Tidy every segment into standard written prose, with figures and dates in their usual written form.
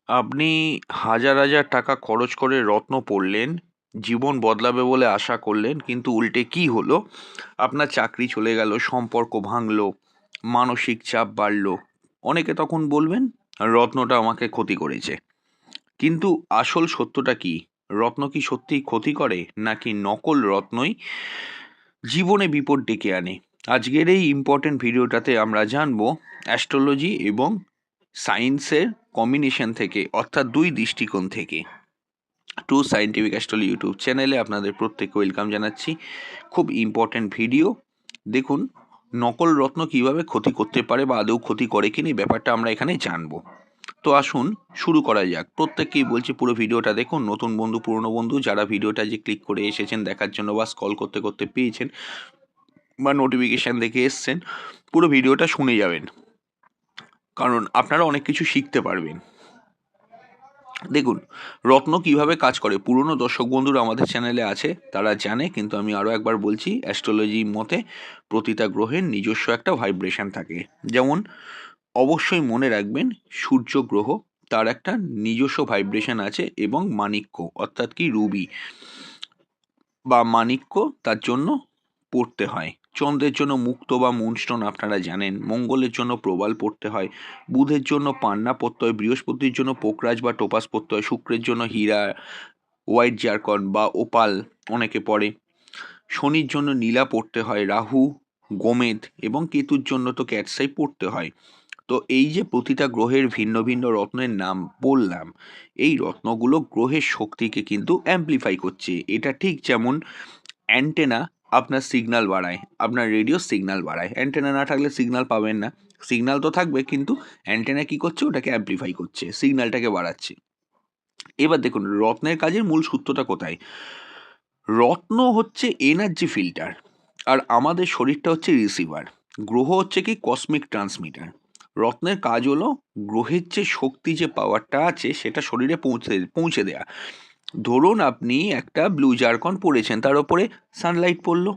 আপনি হাজার হাজার টাকা খরচ করে রত্ন পড়লেন, জীবন বদলাবে বলে আশা করলেন, কিন্তু উল্টে কি হলো? আপনার চাকরি চলে গেল, সম্পর্ক ভাঙলো, মানসিক চাপ বাড়লো। অনেকে তখন বলবেন রত্নটা আমাকে ক্ষতি করেছে। কিন্তু আসল সত্যটা কি? রত্ন কি সত্যিই ক্ষতি করে, নাকি নকল রত্নই জীবনে বিপদ ডেকে আনে? আজকের এই ইম্পর্টেন্ট ভিডিওটাতে আমরা জানবো অ্যাস্ট্রোলজি এবং সায়েন্সের কম্বিনেশন থেকে, অর্থাৎ দুই দৃষ্টিকোণ থেকে। ট্রু সায়েন্টিফিক অ্যাস্ট্রোলজি ইউটিউব চ্যানেলে আপনাদের প্রত্যেককে ওয়েলকাম জানাচ্ছি। খুব ইম্পর্ট্যান্ট ভিডিও। দেখুন, নকল রত্ন কিভাবে ক্ষতি করতে পারে বা আদৌ ক্ষতি করে কিনা, এই ব্যাপারটা আমরা এখানে জানবো। তো আসুন শুরু করা যাক। প্রত্যেককেই বলছি পুরো ভিডিওটা দেখুন। নতুন বন্ধু, পুরনো বন্ধু যারা ভিডিওটা যে ক্লিক করে এসেছেন দেখার জন্য বা স্ক্রল করতে করতে পেয়েছেন বা নোটিফিকেশান দেখে এসছেন, পুরো ভিডিওটা শুনে যাবেন, কারণ আপনারা অনেক কিছু শিখতে পারবেন। দেখুন, রত্ন কিভাবে কাজ করে, পুরনো দর্শক বন্ধুরা আমাদের চ্যানেলে আছে, তারা জানে, কিন্তু আমি আরও একবার বলছি। অ্যাস্ট্রোলজি মতে প্রতিটা গ্রহের নিজস্ব একটা ভাইব্রেশন থাকে। যেমন অবশ্যই মনে রাখবেন, সূর্য গ্রহ, তার একটা নিজস্ব ভাইব্রেশন আছে, এবং মাণিক্য অর্থাৎ কি রুবি বা মাণিক্য তার জন্য পড়তে হয়। চন্দ্রের জন্য মুক্ত বা মুনস্টোন আপনারা জানেন। মঙ্গলের জন্য প্রবাল পড়তে হয়। বুধের জন্য পান্না পড়তে হয়। বৃহস্পতির জন্য পোকরাজ বা টোপাস পড়তে হয়। শুক্রের জন্য হীরা, হোয়াইট জারকন বা ওপাল অনেকে পড়ে। শনির জন্য নীলা পড়তে হয়। রাহু, গোমেদ এবং কেতুর জন্য তো ক্যাটসাই পড়তে হয়। তো এই যে প্রতিটা গ্রহের ভিন্ন ভিন্ন রত্নের নাম বললাম, এই রত্নগুলো গ্রহের শক্তিকে কিন্তু অ্যাম্প্লিফাই করছে। এটা ঠিক যেমন অ্যান্টেনা আপনার সিগন্যাল বাড়ায়, আপনার রেডিও সিগন্যাল বাড়ায়। অ্যান্টেনা না থাকলে সিগন্যাল পাবেন না। সিগন্যাল তো থাকবে, কিন্তু অ্যান্টেনা কী করছে? ওটাকে অ্যাম্প্লিফাই করছে, সিগন্যালটাকে বাড়াচ্ছে। এবার দেখুন রত্নের কাজের মূল সূত্রটা কোথায়। রত্ন হচ্ছে এনার্জি ফিল্টার, আর আমাদের শরীরটা হচ্ছে রিসিভার। গ্রহ হচ্ছে কি কসমিক ট্রান্সমিটার। রত্নের কাজ হলো গ্রহের যে শক্তি, যে পাওয়ারটা আছে, সেটা শরীরে পৌঁছে দেয়া। ধরুন আপনি একটা ব্লু জারকন পড়েছেন, তার উপরে সানলাইট পড়লো।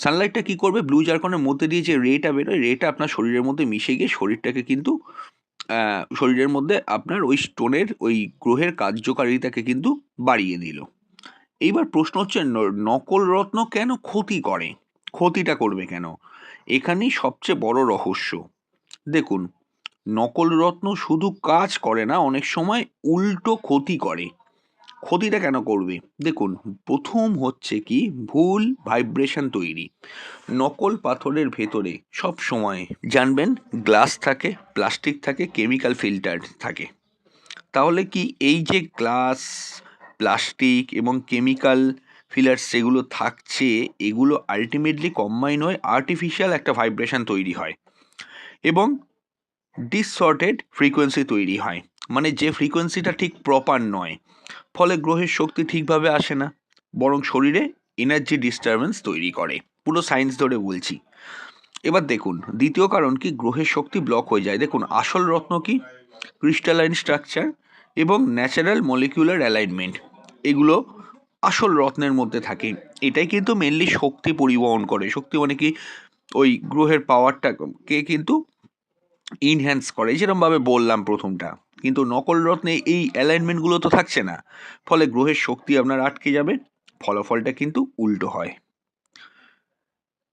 সানলাইটটা কী করবে? ব্লু জারকনের মধ্যে দিয়ে যে রেটা বেরোয়, রেটা আপনার শরীরের মধ্যে মিশে গিয়ে শরীরটাকে কিন্তু শরীরের মধ্যে আপনার ওই স্টোনের, ওই গ্রহের কার্যকারিতাকে কিন্তু বাড়িয়ে দিল। এইবার প্রশ্ন হচ্ছে, নকল রত্ন কেন ক্ষতি করে? ক্ষতিটা করবে কেন? এখানেই সবচেয়ে বড় রহস্য। দেখুন, নকল রত্ন শুধু কাজ করে না, অনেক সময় উল্টো ক্ষতি করে। ক্ষতিটা কেন করবে? দেখুন, প্রথম হচ্ছে কি, ভুল ভাইব্রেশন তৈরি। নকল পাথরের ভেতরে সব সময় জানবেন গ্লাস থাকে, প্লাস্টিক থাকে, কেমিক্যাল ফিল্টার থাকে। তাহলে কি এই যে গ্লাস, প্লাস্টিক এবং কেমিক্যাল ফিলার সেগুলো থাকছে, এগুলো আলটিমেটলি কম্বাইন হয়ে আর্টিফিশিয়াল একটা ভাইব্রেশন তৈরি হয়, এবং ডিসর্টেড ফ্রিকোয়েন্সি তৈরি হয়। মানে যে ফ্রিকোয়েন্সিটা ঠিক প্রপার নয়, ফলে গ্রহের শক্তি ঠিকভাবে আসে না, বরং শরীরে এনার্জি ডিস্টারবেন্স তৈরি করে। পুরো সায়েন্স ধরে বলছি। এবার দেখুন দ্বিতীয় কারণ কি, গ্রহের শক্তি ব্লক হয়ে যায়। দেখুন, আসল রত্ন কি, ক্রিস্টালাইন স্ট্রাকচার এবং ন্যাচারাল মলিকিউলার অ্যালাইনমেন্ট, এগুলো আসল রত্নের মধ্যে থাকে। এটাই কিন্তু মেনলি শক্তি পরিবহন করে। শক্তি মানে কি, ওই গ্রহের পাওয়ারটাকে কিন্তু ইনহ্যান্স করে, যেরকমভাবে বললাম প্রথমটা। কিন্তু নকল রত্নে এই অ্যালাইনমেন্টগুলো তো থাকছে না, ফলে গ্রহের শক্তি আপনার আটকে যাবে, ফলাফলটা কিন্তু উল্টো হয়।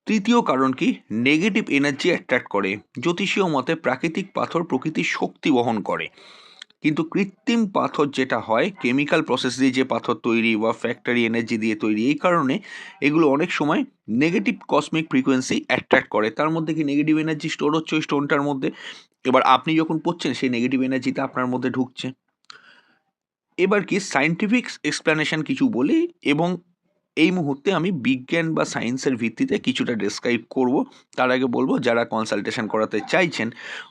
তৃতীয় কারণ কি, নেগেটিভ এনার্জি অ্যাট্রাক্ট করে। জ্যোতিষীয় মতে প্রাকৃতিক পাথর প্রকৃতির শক্তি বহন করে, কিন্তু কৃত্রিম পাথর যেটা হয়, কেমিক্যাল প্রসেস দিয়ে যে পাথর তৈরি বা ফ্যাক্টরি এনার্জি দিয়ে তৈরি, এই কারণে এগুলো অনেক সময় নেগেটিভ কসমিক ফ্রিকোয়েন্সি অ্যাট্রাক্ট করে। তার মধ্যে কি নেগেটিভ এনার্জি স্টোর হচ্ছে ওই স্টোনটার মধ্যে। এবার আপনি যখন পড়ছেন, সেই নেগেটিভ এনার্জিটা আপনার মধ্যে ঢুকছে। এবার কি সায়েন্টিফিক এক্সপ্লেনেশন কিছু বলি, এবং এই মুহূর্তে আমি বিজ্ঞান বা সায়েন্সের ভিত্তিতে কিছুটা ডেসক্রাইব করব। তার আগে বলবো, যারা কনসালটেশন করাতে চাইছেন,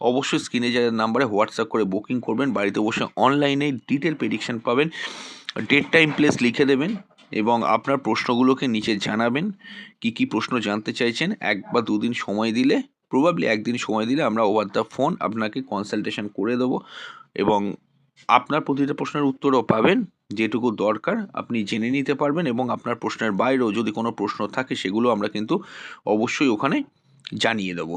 অবশ্যই স্ক্রিনে যাওয়ার নাম্বারে হোয়াটসঅ্যাপ করে বুকিং করবেন। বাড়িতে বসে অনলাইনে ডিটেল প্রেডিকশন পাবেন। ডেট টাইম প্লেস লিখে দেবেন, এবং আপনার প্রশ্নগুলোকে নিচে জানাবেন। কি প্রশ্ন জানতে চাইছেন, 1 বা 2 দিন সময় দিলে, প্রবাবলি 1 দিন সময় দিলে আমরা ওভার দ্য ফোন আপনাকে কনসালটেশন করে দেবো, এবং আপনার প্রতিটা প্রশ্নের উত্তরও পাবেন। যেটুকু দরকার আপনি জেনে নিতে পারবেন, এবং আপনার প্রশ্নের বাইরেও যদি কোনো প্রশ্ন থাকে, সেগুলো আমরা কিন্তু অবশ্যই ওখানে জানিয়ে দেবো।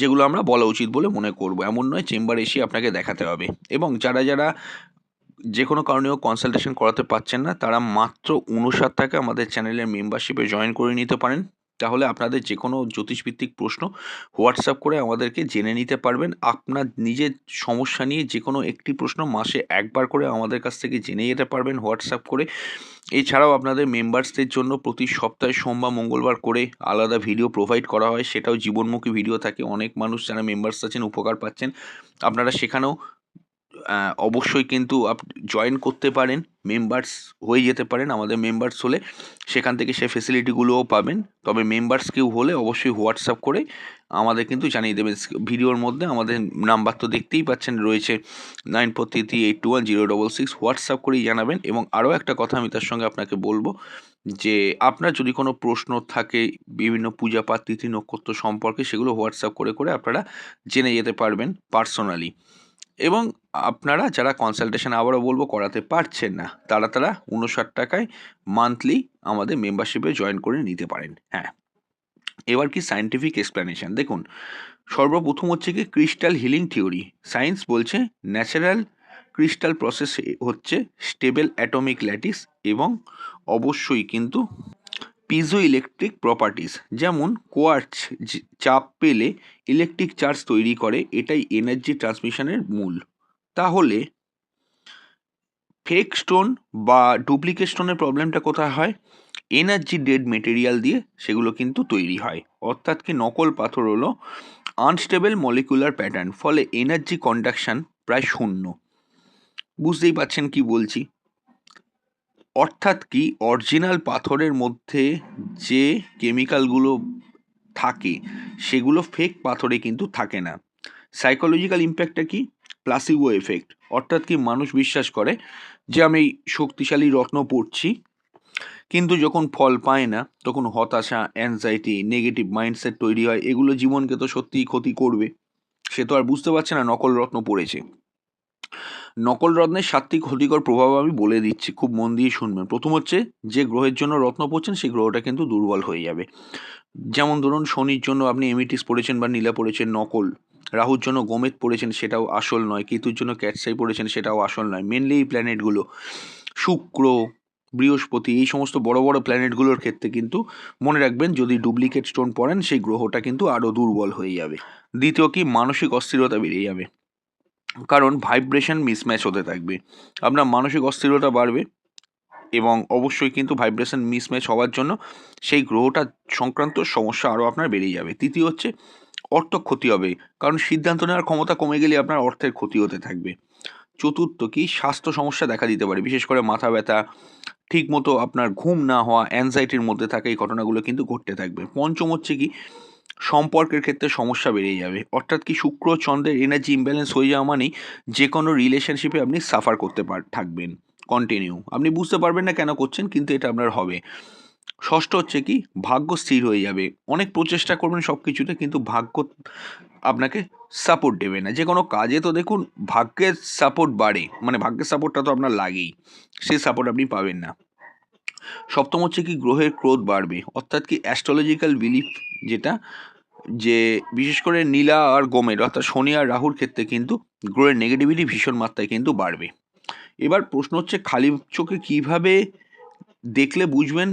যেগুলো আমরা বলা উচিত বলে মনে করব। এমন নয় চেম্বার এসে আপনাকে দেখাতে হবে। এবং যারা যারা যে কোনো কারণেও কনসালটেশন করাতে পারছেন না, তারা মাত্র ৫৯ টাকা আমাদের চ্যানেলের মেম্বারশিপে জয়েন করে নিতে পারেন। তাহলে আপনাদের যে কোনো জ্যোতিষভিত্তিক প্রশ্ন হোয়াটসঅ্যাপ করে আমাদেরকে জেনে নিতে পারবেন। আপনার নিজের সমস্যা নিয়ে যে কোনো একটি প্রশ্ন মাসে একবার করে আমাদের কাছ থেকে জেনে যেতে পারবেন হোয়াটসঅ্যাপ করে। এছাড়াও আপনাদের মেম্বার্সদের জন্য প্রতি সপ্তাহে সোমবার মঙ্গলবার করে আলাদা ভিডিও প্রোভাইড করা হয়, সেটাও জীবনমুখী ভিডিও থাকে। অনেক মানুষ যারা মেম্বার্স আছেন উপকার পাচ্ছেন। আপনারা সেখানেও অবশ্যই কিন্তু জয়েন করতে পারেন, মেম্বার্স হয়ে যেতে পারেন। আমাদের মেম্বার্স হলে সেখান থেকে সে ফেসিলিটিগুলোও পাবেন। তবে মেম্বার্স কেউ হলে অবশ্যই হোয়াটসঅ্যাপ করে আমাদের কিন্তু জানিয়ে দেবেন। ভিডিওর মধ্যে আমাদের নাম্বার তো দেখতেই পাচ্ছেন রয়েছে 9433821066, হোয়াটসঅ্যাপ করেই জানাবেন। এবং আরও একটা কথা আমি তার সঙ্গে আপনাকে বলবো যে আপনার যদি কোনো প্রশ্ন থাকে বিভিন্ন পূজা পাঠ তিথি নক্ষত্র সম্পর্কে, সেগুলো হোয়াটসঅ্যাপ করে করে আপনারা জেনে যেতে পারবেন পার্সোনালি। এবং আপনারা যারা কনসালটেশন আবারও বলবো করাতে পারছেন না, তারা ৫৯ টাকায় মান্থলি আমাদের মেম্বারশিপে জয়েন করে নিতে পারেন। হ্যাঁ, এবার কি সায়েন্টিফিক এক্সপ্লেনেশন দেখুন। সর্বপ্রথম হচ্ছে কি ক্রিস্টাল হিলিং থিওরি। সায়েন্স বলছে ন্যাচারাল ক্রিস্টাল প্রসেস হচ্ছে স্টেবল অ্যাটমিক ল্যাটিস এবং অবশ্যই কিন্তু পিজো ইলেকট্রিক প্রপার্টিস, যেমন কোয়ার্টজ চাপ পেলে ইলেকট্রিক চার্জ তৈরি করে, এটাই এনার্জি ট্রান্সমিশনের মূল। তাহলে ফেক স্টোন বা ডুপ্লিকেট স্টোনের প্রবলেমটা কোথায় হয়? এনার্জি ডেড মেটেরিয়াল দিয়ে সেগুলো কিন্তু তৈরি হয়। অর্থাৎ কি নকল পাথর হলো আনস্টেবল মলিকুলার প্যাটার্ন, ফলে এনার্জি কন্ডাকশন প্রায় শূন্য। বুঝতেই পারছেন কি বলছি। অর্থাৎ কি অরিজিনাল পাথরের মধ্যে যে কেমিক্যালগুলো থাকে সেগুলো ফেক পাথরে কিন্তু থাকে না। সাইকোলজিক্যাল ইম্প্যাক্টটা কি? Placebo effect. অর্থাৎ কি মানুষ বিশ্বাস করে যে আমি শক্তিশালী রত্ন পড়ছি, কিন্তু যখন ফল পায় না তখন হতাশা, অ্যাংজাইটি, নেগেটিভ মাইন্ডসেট তৈরি হয়। এগুলো জীবনকে তো সত্যিই ক্ষতি করবে। সে তো আর বুঝতে পারছে না নকল রত্ন পড়েছে। নকল রত্নের 7টি ক্ষতিকর প্রভাব আমি বলে দিচ্ছি, খুব মন দিয়ে শুনবেন। প্রথম হচ্ছে, যে গ্রহের জন্য রত্ন পড়ছেন সেই গ্রহটা কিন্তু দুর্বল হয়ে যাবে। যেমন ধরুন শনির জন্য আপনি এমিটিস পড়েছেন বা নীলা পড়েছেন, নকল। রাহুর জন্য গোমেদ পড়েছেন, সেটাও আসল নয়। কেতুর জন্য ক্যাটসাই পড়েছেন, সেটাও আসল নয়। মেনলি এই প্ল্যানেটগুলো শুক্র, বৃহস্পতি, এই সমস্ত বড় বড় প্ল্যানেটগুলোর ক্ষেত্রে কিন্তু মনে রাখবেন যদি ডুপ্লিকেট স্টোন পড়েন সেই গ্রহটা কিন্তু আরও দুর্বল হয়ে যাবে। দ্বিতীয় কি, মানসিক অস্থিরতা বেড়ে যাবে, কারণ ভাইব্রেশন মিসম্যাচ হতে থাকবে। আপনার মানসিক অস্থিরতা বাড়বে এবং অবশ্যই কিন্তু ভাইব্রেশন মিসম্যাচ হওয়ার জন্য সেই গ্রহটা সংক্রান্ত সমস্যা আরও আপনার বেড়ে যাবে। তৃতীয় হচ্ছে অর্থ ক্ষতি হবে, কারণ সিদ্ধান্ত নেওয়ার ক্ষমতা কমে গেলে আপনার অর্থের ক্ষতি হতে থাকবে। চতুর্থ কি, স্বাস্থ্য সমস্যা দেখা দিতে পারে, বিশেষ করে মাথা ব্যথা, ঠিকমতো আপনার ঘুম না হওয়া, অ্যাংজাইটির মধ্যে থাকা, এই ঘটনাগুলো কিন্তু ঘটতে থাকবে। পঞ্চম হচ্ছে কি, সম্পর্কের ক্ষেত্রে সমস্যা বেড়ে যাবে। অর্থাৎ কি শুক্র চন্দ্রের এনার্জি ইমব্যালেন্স হয়ে যাওয়া মানেই যে কোনো রিলেশনশিপে আপনি সাফার করতে থাকবেন কন্টিনিউ। আপনি বুঝতে পারবেন না কেন করছেন, কিন্তু এটা আপনার হবে। ষষ্ঠ হচ্ছে কি, ভাগ্য স্থির হয়ে যাবে। অনেক প্রচেষ্টা করবেন সব কিছুতে, কিন্তু ভাগ্য আপনাকে সাপোর্ট দেবে না। যে কোনো কাজে তো দেখুন ভাগ্যের সাপোর্ট বাড়ে, মানে ভাগ্যের সাপোর্টটা তো আপনার লাগেই, সেই সাপোর্ট আপনি পাবেন না। সপ্তম হচ্ছে কি, গ্রহের ক্রোধ বাড়বে। অর্থাৎ কি অ্যাস্ট্রোলজিক্যাল বিলিফ যেটা, যে বিশেষ করে নীলা আর গোমের অর্থাৎ শনি আর রাহুর ক্ষেত্রে কিন্তু গ্রহের নেগেটিভিটি ভীষণ মাত্রায় কিন্তু বাড়বে। এবার প্রশ্ন হচ্ছে খালি চোখে কিভাবে দেখলে বুঝবেন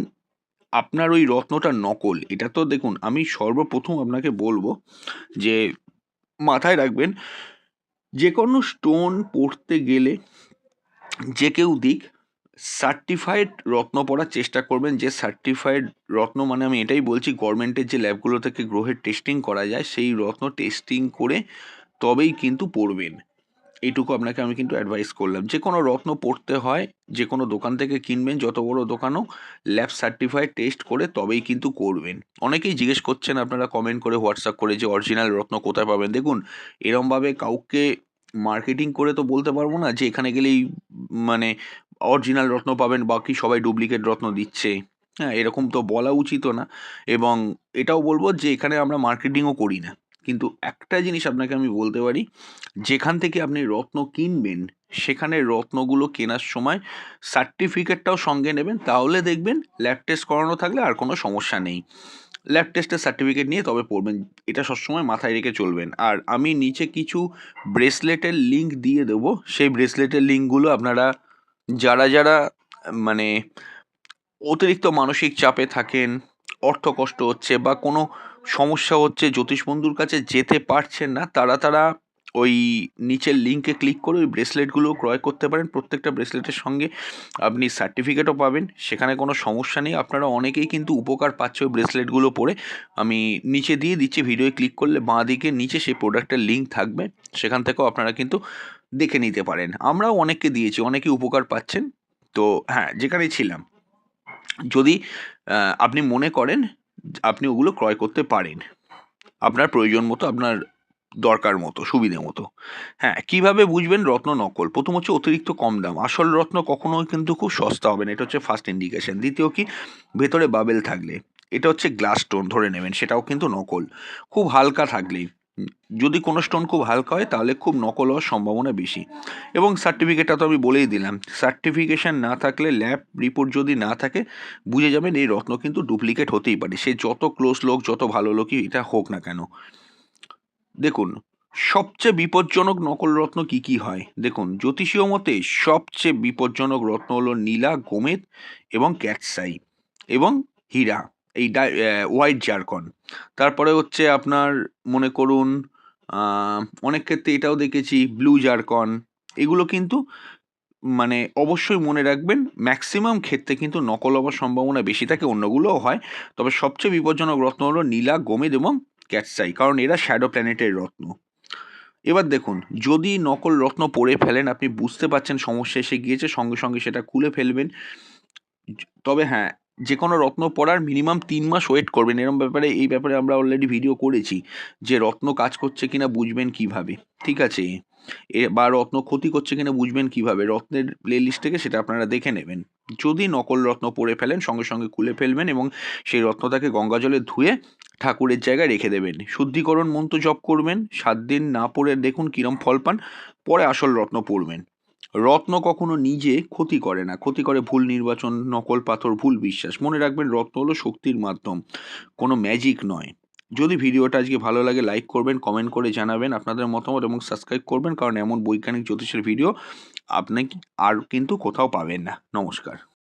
আপনার ওই রত্নটা নকল। এটা তো দেখুন আমি সর্বপ্রথম আপনাকে বলবো যে মাথায় রাখবেন যে কোনো স্টোন পড়তে গেলে যে কেউ দিক সার্টিফাইড রত্ন পড়ার চেষ্টা করবেন। যে সার্টিফাইড রত্ন মানে আমি এটাই বলছি, গভর্নমেন্টের যে ল্যাবগুলো থেকে গ্রহের টেস্টিং করা যায় সেই রত্ন টেস্টিং করে তবেই কিন্তু পড়বেন। এইটুকু আপনাকে আমি কিন্তু অ্যাডভাইস করলাম। যে কোনো রত্ন পড়তে হয় যে কোনো দোকান থেকে কিনবেন, যত বড় দোকানও, ল্যাব সার্টিফাইড টেস্ট করে তবেই কিন্তু করবেন। অনেকেই জিজ্ঞেস করছেন আপনারা কমেন্ট করে হোয়াটসঅ্যাপ করে যে অরিজিনাল রত্ন কোথায় পাবেন। দেখুন এরমভাবে কাউকে মার্কেটিং করে তো বলতে পারবো না যে এখানে গেলেই মানে অরিজিনাল রত্ন পাবেন, বাকি সবাই ডুপ্লিকেট রত্ন দিচ্ছে। হ্যাঁ, এরকম তো বলা উচিতও না। এবং এটাও বলবো যে এখানে আমরা মার্কেটিংও করি না। কিন্তু একটা জিনিস আপনাকে আমি বলতে পারি, যেখান থেকে আপনি রত্ন কিনবেন সেখানে রত্নগুলো কেনার সময় সার্টিফিকেটটাও সঙ্গে নেবেন, তাহলে দেখবেন ল্যাব টেস্ট করানো থাকলে আর কোনো সমস্যা নেই। ল্যাব টেস্টের সার্টিফিকেট নিয়ে তবে পড়বেন, এটা সবসময় মাথায় রেখে চলবেন। আর আমি নিচে কিছু ব্রেসলেটের লিঙ্ক দিয়ে দেবো, সেই ব্রেসলেটের লিঙ্কগুলো আপনারা যারা যারা মানে অতিরিক্ত মানসিক চাপে থাকেন, অর্থ কষ্ট হচ্ছে বা কোনো সমস্যা হচ্ছে, জ্যোতিষ বন্ধুর কাছে যেতে পারছেন না, তারা ওই নিচের লিঙ্কে ক্লিক করে ওই ব্রেসলেটগুলো ক্রয় করতে পারেন। প্রত্যেকটা ব্রেসলেটের সঙ্গে আপনি সার্টিফিকেটও পাবেন, সেখানে কোনো সমস্যা নেই। আপনারা অনেকেই কিন্তু উপকার পাচ্ছে ওই ব্রেসলেটগুলো পরে। আমি নিচে দিয়ে দিচ্ছি, ভিডিওয় ক্লিক করলে বাঁ দিকে নিচে সেই প্রোডাক্টের লিঙ্ক থাকবে, সেখান থেকেও আপনারা কিন্তু দেখে নিতে পারেন। আমরাও অনেককে দিয়েছি, অনেকে উপকার পাচ্ছেন। তো হ্যাঁ, যেখানেই ছিলাম, যদি আপনি মনে করেন আপনি ওগুলো ক্রয় করতে পারেন আপনার প্রয়োজন মতো, আপনার দরকার মতো, সুবিধে মতো। হ্যাঁ, কিভাবে বুঝবেন রত্ন নকল? প্রথম হচ্ছে অতিরিক্ত কম দাম। আসল রত্ন কখনোই কিন্তু খুব সস্তা হবে না, এটা হচ্ছে ফার্স্ট ইন্ডিকেশন। দ্বিতীয় কি, ভেতরে বাবেল থাকলে, এটা হচ্ছে গ্লাস স্টোন ধরে নেবেন, সেটাও কিন্তু নকল। খুব হালকা থাকলেই, যদি কোনো স্টোন খুব হালকা হয় তাহলে খুব নকল হওয়ার সম্ভাবনা বেশি। এবং সার্টিফিকেটটা তো আমি বলেই দিলাম, সার্টিফিকেশন না থাকলে, ল্যাব রিপোর্ট যদি না থাকে, বুঝে যাবেন এই রত্ন কিন্তু ডুপ্লিকেট হতেই পারে, সে যত ক্লোজ লোক, যত ভালো লোকই এটা হোক না কেন। দেখুন, সবচেয়ে বিপজ্জনক নকল রত্ন কি কি হয় দেখুন, জ্যোতিষীয় মতে সবচেয়ে বিপজ্জনক রত্ন হলো নীলা, গোমেদ এবং ক্যাটসাই এবং হীরা, এই হোয়াইট জারকন। তারপরে হচ্ছে আপনার মনে করুন অনেক ক্ষেত্রে এটাও দেখেছি ব্লু জারকন। এগুলো কিন্তু মানে অবশ্যই মনে রাখবেন, ম্যাক্সিমাম ক্ষেত্রে কিন্তু নকল হওয়ার সম্ভাবনা বেশি থাকে, অন্যগুলোও হয়। তবে সবচেয়ে বিপজ্জনক রত্ন হলো নীলা, গোমেদ এবং ক্যাটসাই, কারণ এরা শ্যাডো প্ল্যানেটের রত্ন। এবার দেখুন, যদি নকল রত্ন পরে ফেলেন, আপনি বুঝতে পারছেন সমস্যা এসে গিয়েছে, সঙ্গে সঙ্গে সেটা খুলে ফেলবেন। তবে হ্যাঁ, যে কোনো রত্ন পরার মিনিমাম 3 মাস ওয়েট করবেন। এই ব্যাপারে আমরা অলরেডি ভিডিও করেছি, যে রত্ন কাজ করছে কিনা বুঝবেন কিভাবে, ঠিক আছে? বা রত্ন ক্ষতি করছে কিনা বুঝবেন কিভাবে, রত্নের প্লে লিস্ট থেকে সেটা আপনারা দেখে নেবেন। যদি নকল রত্ন পরে ফেলেন, সঙ্গে সঙ্গে খুলে ফেলবেন এবং সেই রত্নটাকে গঙ্গা জলে ধুয়ে ঠাকুরের জায়গায় রেখে দেবেন। শুদ্ধিকরণ মন্ত্র জপ করবেন, 7 দিন না পরে দেখুন কিরম ফল পান, পরে আসল রত্ন পরবেন। রত্ন কখনো নিজে ক্ষতি করে না, ক্ষতি করে ভুল নির্বাচন, নকল পাথর, ভুল বিশ্বাস। মনে রাখবেন, রত্ন হলো শক্তির মাধ্যম, কোনো ম্যাজিক নয়। যদি ভিডিওটা আজকে ভালো লাগে, লাইক করবেন, কমেন্ট করে জানাবেন আপনাদের মতামত এবং সাবস্ক্রাইব করবেন, কারণ এমন বৈজ্ঞানিক জ্যোতিষের ভিডিও আপনি আর কিন্তু কোথাও পাবেন না। নমস্কার।